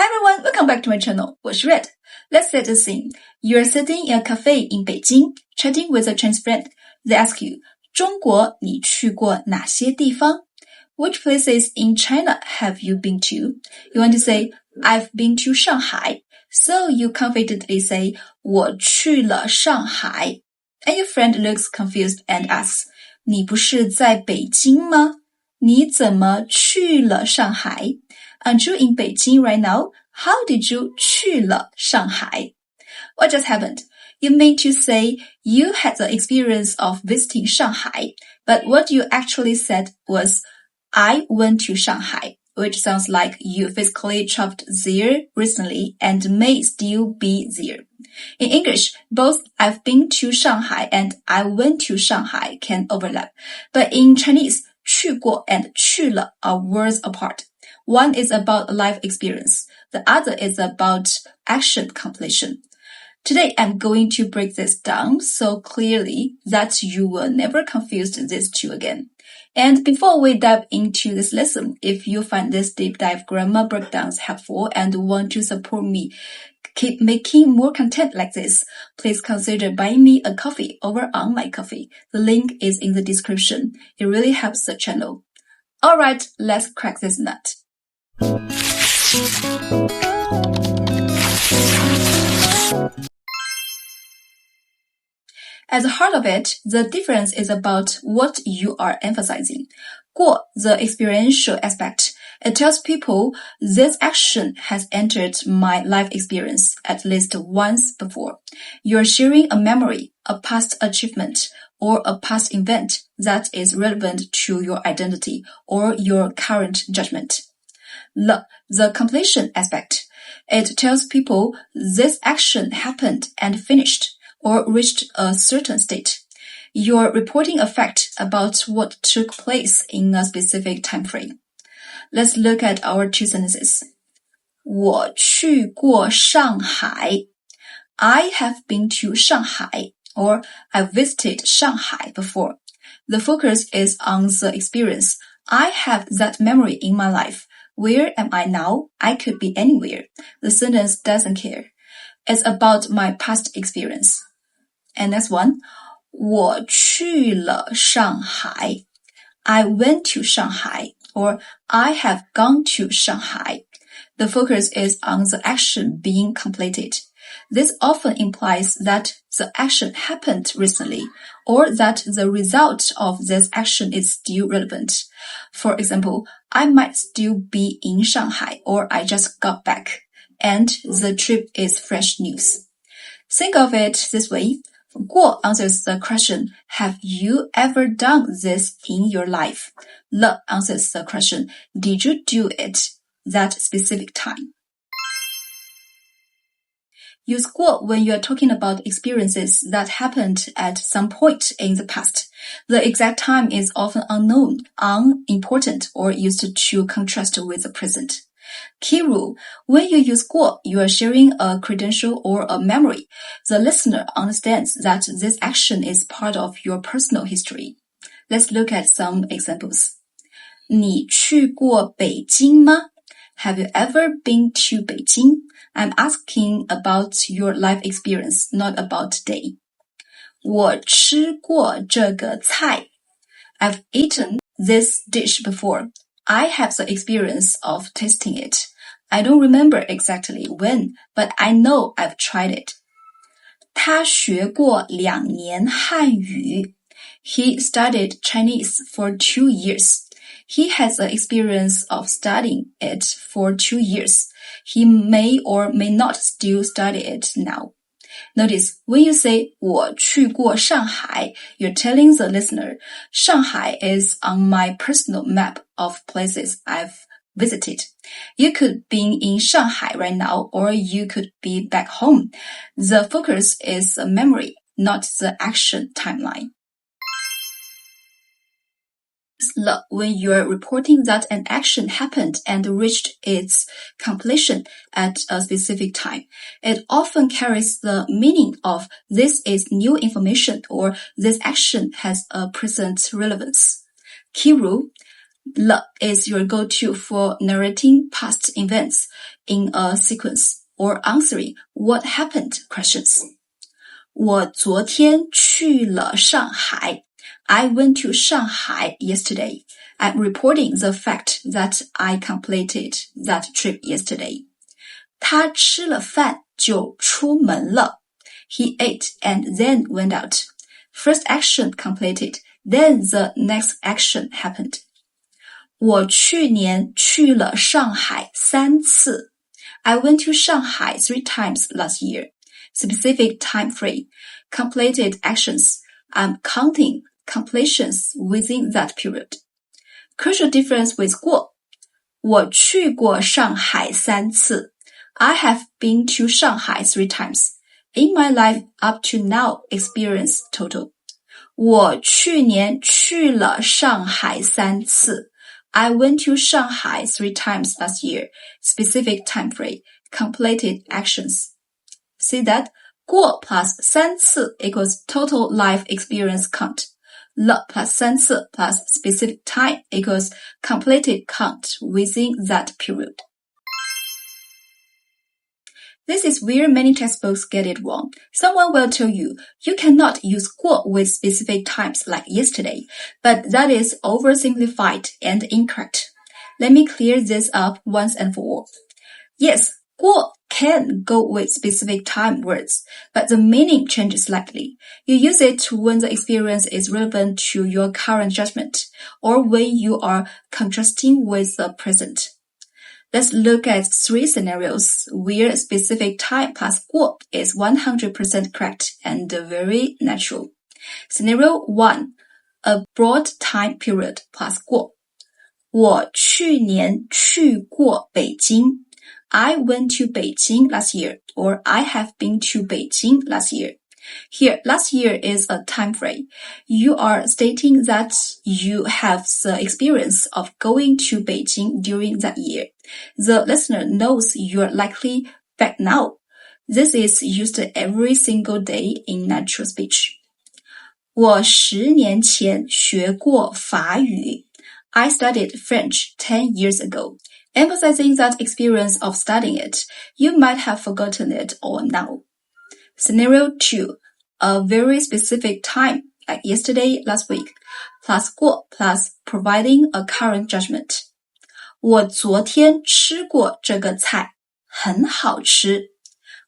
Hi everyone, welcome back to my channel. 我是 Red. Let's set the scene. You're sitting in a cafe in Beijing, chatting with a Chinese friend. They ask you, 中国你去过哪些地方? Which places in China have you been to? You want to say, I've been to Shanghai. So you confidently say, 我去了上海. And your friend looks confused and asks, 你不是在北京吗? 你怎么去了上海? Aren't you in Beijing right now? How did you 去了上海? What just happened? You mean to say you had the experience of visiting Shanghai, but what you actually said was, I went to Shanghai, which sounds like you physically traveled there recently and may still be there. In English, both I've been to Shanghai and I went to Shanghai can overlap, but in Chinese, 去过 and 去了 are words apart. One is about a life experience. The other is about action completion. Today, I'm going to break this down so clearly that you will never confuse these two again. And before we dive into this lesson, if you find this deep dive grammar breakdowns helpful and want to support me keep making more content like this, please consider buying me a coffee over on my coffee. The link is in the description. It really helps the channel. Alright, let's crack this nut. At the heart of it, the difference is about what you are emphasizing. 过, the experiential aspect. It tells people this action has entered my life experience at least once before. You're sharing a memory, a past achievement, or a past event that is relevant to your identity or your current judgment. The completion aspect. It tells people this action happened and finished or reached a certain state. You're reporting a fact about what took place in a specific time frame. Let's look at our two sentences. 我去过上海. I have been to Shanghai, or I visited Shanghai before. The focus is on the experience. I have that memory in my life. Where am I now? I could be anywhere. The sentence doesn't care. It's about my past experience. And next one. 我去了上海. I went to Shanghai, or I have gone to Shanghai. The focus is on the action being completed. This often implies that the action happened recently, or that the result of this action is still relevant. For example, I might still be in Shanghai, or I just got back, and the trip is fresh news. Think of it this way. 过 answers the question, have you ever done this in your life? 了 answers the question, did you do it that specific time? Use 过 when you are talking about experiences that happened at some point in the past. The exact time is often unknown, unimportant, or used to contrast with the present. Key rule, when you use 过, you are sharing a credential or a memory. The listener understands that this action is part of your personal history. Let's look at some examples. 你去过北京吗? Have you ever been to Beijing? I'm asking about your life experience, not about today. 我吃过这个菜. I've eaten this dish before. I have the experience of tasting it. I don't remember exactly when, but I know I've tried it. 他学过2年汉语. He studied Chinese for 2 years. He has the experience of studying it for 2 years. He may or may not still study it now. Notice, when you say 我去过上海, you're telling the listener, Shanghai is on my personal map of places I've visited. You could be in Shanghai right now, or you could be back home. The focus is a memory, not the action timeline. When you're reporting that an action happened and reached its completion at a specific time, it often carries the meaning of this is new information or this action has a present relevance. Key rule, 了 is your go-to for narrating past events in a sequence or answering what happened questions. 我昨天去了上海. I went to Shanghai yesterday. I'm reporting the fact that I completed that trip yesterday. 他吃了饭就出门了. He ate and then went out. First action completed, then the next action happened. 我去年去了上海3次. I went to Shanghai 3 times last year. Specific time frame, completed actions. I'm counting completions within that period. Crucial difference with 过. 我去过上海3次. I have been to Shanghai 3 times. In my life up to now, experience total. 我去年去了上海3次. I went to Shanghai 3 times last year. Specific time frame, completed actions. See that? 过 plus 3次 equals total life experience count. 了 plus 3次 plus specific time equals completed count within that period. This is where many textbooks get it wrong. Someone will tell you, you cannot use 过 with specific times like yesterday, but that is oversimplified and incorrect. Let me clear this up once and for all. Yes, 过 can go with specific time words, but the meaning changes slightly. You use it when the experience is relevant to your current judgment, or when you are contrasting with the present. Let's look at 3 scenarios where specific time plus 过 is 100% correct and very natural. Scenario 1, a broad time period plus 过. 我去年去过北京. I went to Beijing last year, or I have been to Beijing last year. Here, last year is a time frame. You are stating that you have the experience of going to Beijing during that year. The listener knows you're likely back now. This is used every single day in natural speech. 我10年前学过法语. I studied French 10 years ago. Emphasizing that experience of studying it, you might have forgotten it all now. Scenario 2, a very specific time, like yesterday, last week, plus 过 plus providing a current judgment. 我昨天吃过这个菜，很好吃.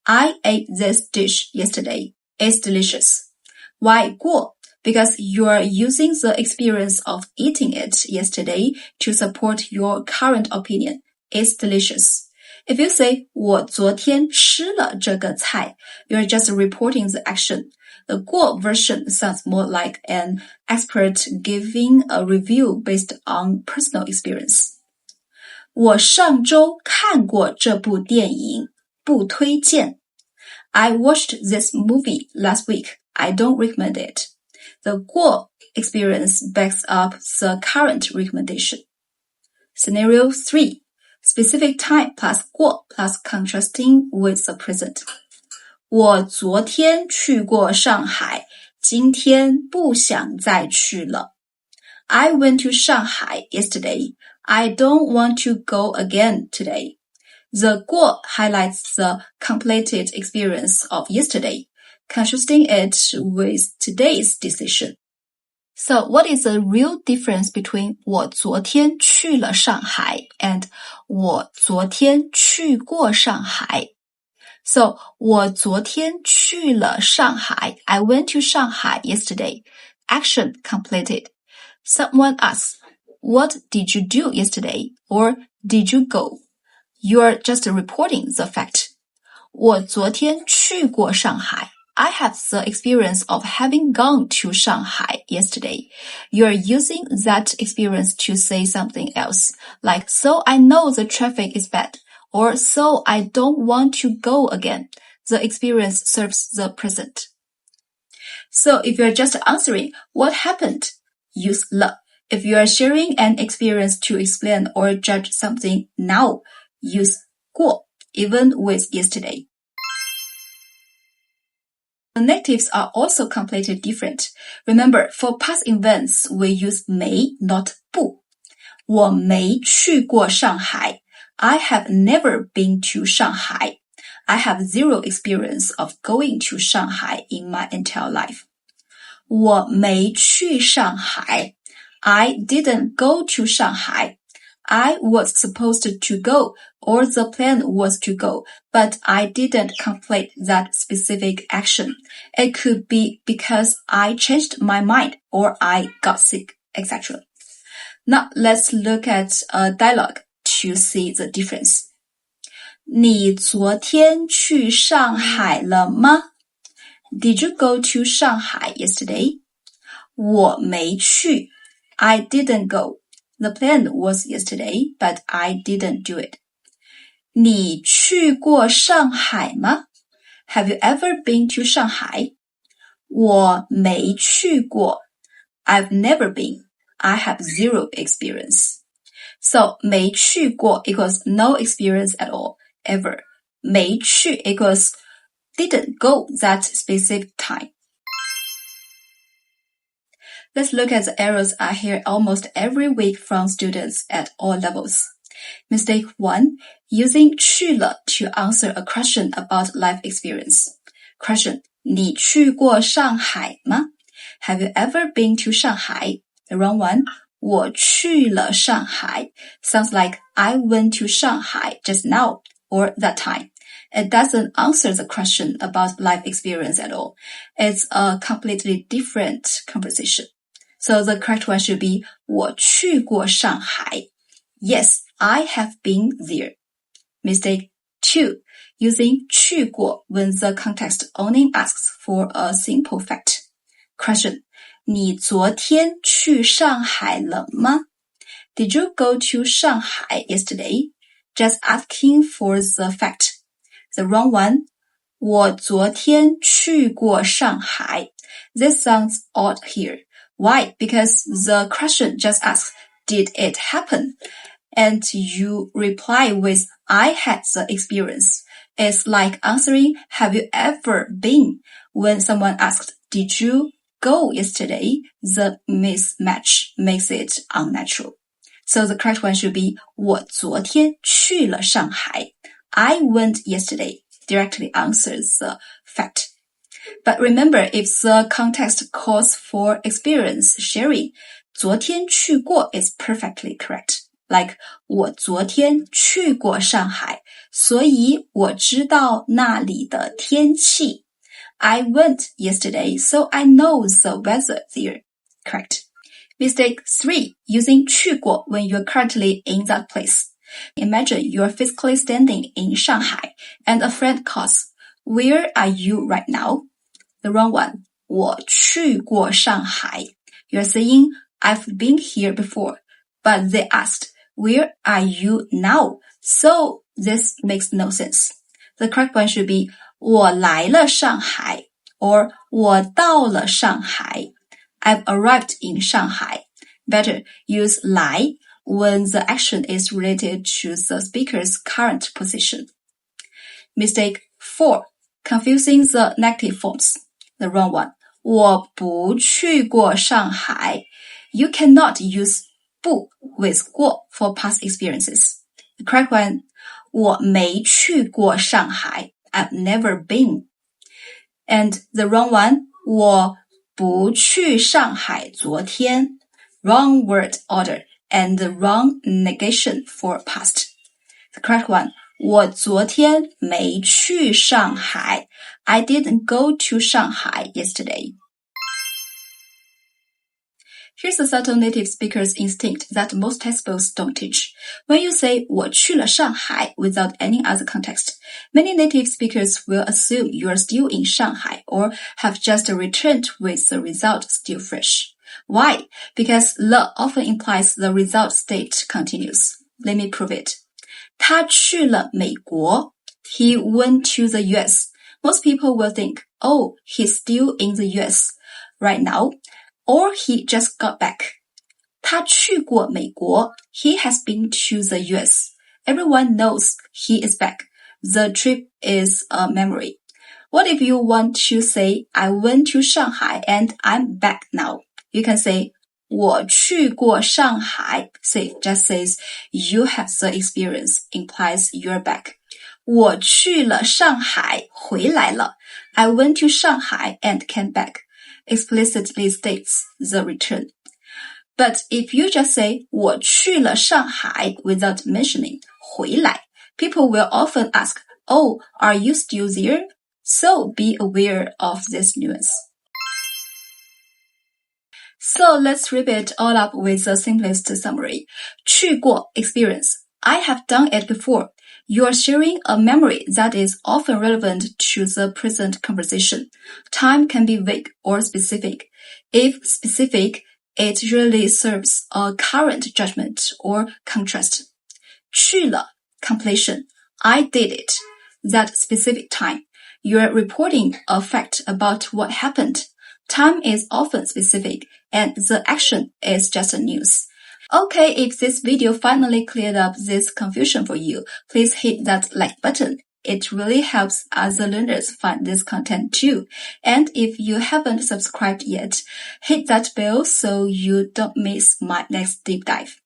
I ate this dish yesterday. It's delicious. Why 过? Because you are using the experience of eating it yesterday to support your current opinion. It's delicious. If you say 我昨天吃了这个菜, you're just reporting the action. The 过 version sounds more like an expert giving a review based on personal experience. 我上周看过这部电影，不推荐. I watched this movie last week. I don't recommend it. The 过 experience backs up the current recommendation. Scenario 3, specific time plus 过 plus contrasting with the present. 我昨天去过上海，今天不想再去了. I went to Shanghai yesterday. I don't want to go again today. The 过 highlights the completed experience of yesterday, contrasting it with today's decision. So what is the real difference between 我昨天去了上海 and 我昨天去过上海? So 我昨天去了上海. I went to Shanghai yesterday. Action completed. Someone asks, what did you do yesterday? Or did you go? You're just reporting the fact. 我昨天去过上海. I have the experience of having gone to Shanghai yesterday. You're using that experience to say something else, like, so I know the traffic is bad, or so I don't want to go again. The experience serves the present. So if you're just answering, what happened? Use 了. If you are sharing an experience to explain or judge something now, use 过, even with yesterday. The negatives are also completely different. Remember, for past events, we use 没, not 不.我没去过上海。I have never been to Shanghai. I have zero experience of going to Shanghai in my entire life. 我没去上海。I didn't go to Shanghai. I was supposed to go, or the plan was to go, but I didn't complete that specific action. It could be because I changed my mind or I got sick, etc. Now let's look at a dialogue to see the difference. 你昨天去上海了吗？ Did you go to Shanghai yesterday? 我没去。I didn't go. The plan was yesterday, but I didn't do it. 你去过上海吗？ Have you ever been to Shanghai? 我没去过。I've never been. I have zero experience. So 没去过 equals no experience at all, ever. 没去 equals didn't go that specific time. Let's look at the errors I hear almost every week from students at all levels. Mistake 1. Using 去了 to answer a question about life experience. Question. 你去过上海吗？ Have you ever been to Shanghai? The wrong one. 我去了上海 sounds like I went to Shanghai just now or that time. It doesn't answer the question about life experience at all. It's a completely different conversation. So the correct one should be 我去过上海. Yes, I have been there. Mistake 2. Using 去过 when the context only asks for a simple fact. Question. 你昨天去上海了吗？ Did you go to Shanghai yesterday? Just asking for the fact. The wrong one. 我昨天去过上海. This sounds odd here. Why? Because the question just asks, did it happen? And you reply with, I had the experience. It's like answering, have you ever been? When someone asked, did you go yesterday? The mismatch makes it unnatural. So the correct one should be, 我昨天去了上海. I went yesterday. Directly answers the fact. But remember, if the context calls for experience sharing, 昨天去过 is perfectly correct. Like, 我昨天去过上海，所以我知道那里的天气。I went yesterday, so I know the weather there. Correct. Mistake 3. Using 去过 when you're currently in that place. Imagine you're physically standing in Shanghai and a friend calls, Where are you right now? The wrong one. 我去过上海. You're saying, I've been here before. But they asked, Where are you now? So this makes no sense. The correct one should be, 我来了上海 or 我到了上海. I've arrived in Shanghai. Better use 来 when the action is related to the speaker's current position. Mistake 4. Confusing the negative forms. The wrong one. 我不去过上海. You cannot use 不 with 过 for past experiences. The correct one. 我没去过上海. I've never been. And the wrong one. 我不去上海昨天. Wrong word order and the wrong negation for past. The correct one. 我昨天没去上海. I didn't go to Shanghai yesterday. Here's a subtle native speaker's instinct that most textbooks don't teach. When you say 我去了上海 without any other context, many native speakers will assume you are still in Shanghai or have just returned with the result still fresh. Why? Because 了 often implies the result state continues. Let me prove it. 他去了美国. He went to the US. Most people will think, oh, he's still in the US right now, or he just got back. 他去过美国. He has been to the US. Everyone knows he is back. The trip is a memory. What if you want to say, I went to Shanghai and I'm back now? You can say, 我去过上海 say just says you have the experience, implies you're back. 我去了上海，回来了。I went to Shanghai and came back. Explicitly states the return. But if you just say 我去了上海 without mentioning 回来, people will often ask, oh, are you still there? So be aware of this nuance. So let's wrap it all up with the simplest summary. 去过 experience. I have done it before. You are sharing a memory that is often relevant to the present conversation. Time can be vague or specific. If specific, it usually serves a current judgment or contrast. 去了 completion. I did it. That specific time. You're reporting a fact about what happened. Time is often specific, and the action is just a news. Okay, if this video finally cleared up this confusion for you, please hit that like button. It really helps other learners find this content too. And if you haven't subscribed yet, hit that bell so you don't miss my next deep dive.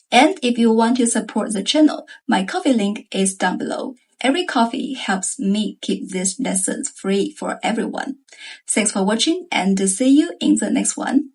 And if you want to support the channel, my Ko-fi link is down below. Every coffee helps me keep these lessons free for everyone. Thanks for watching and see you in the next one.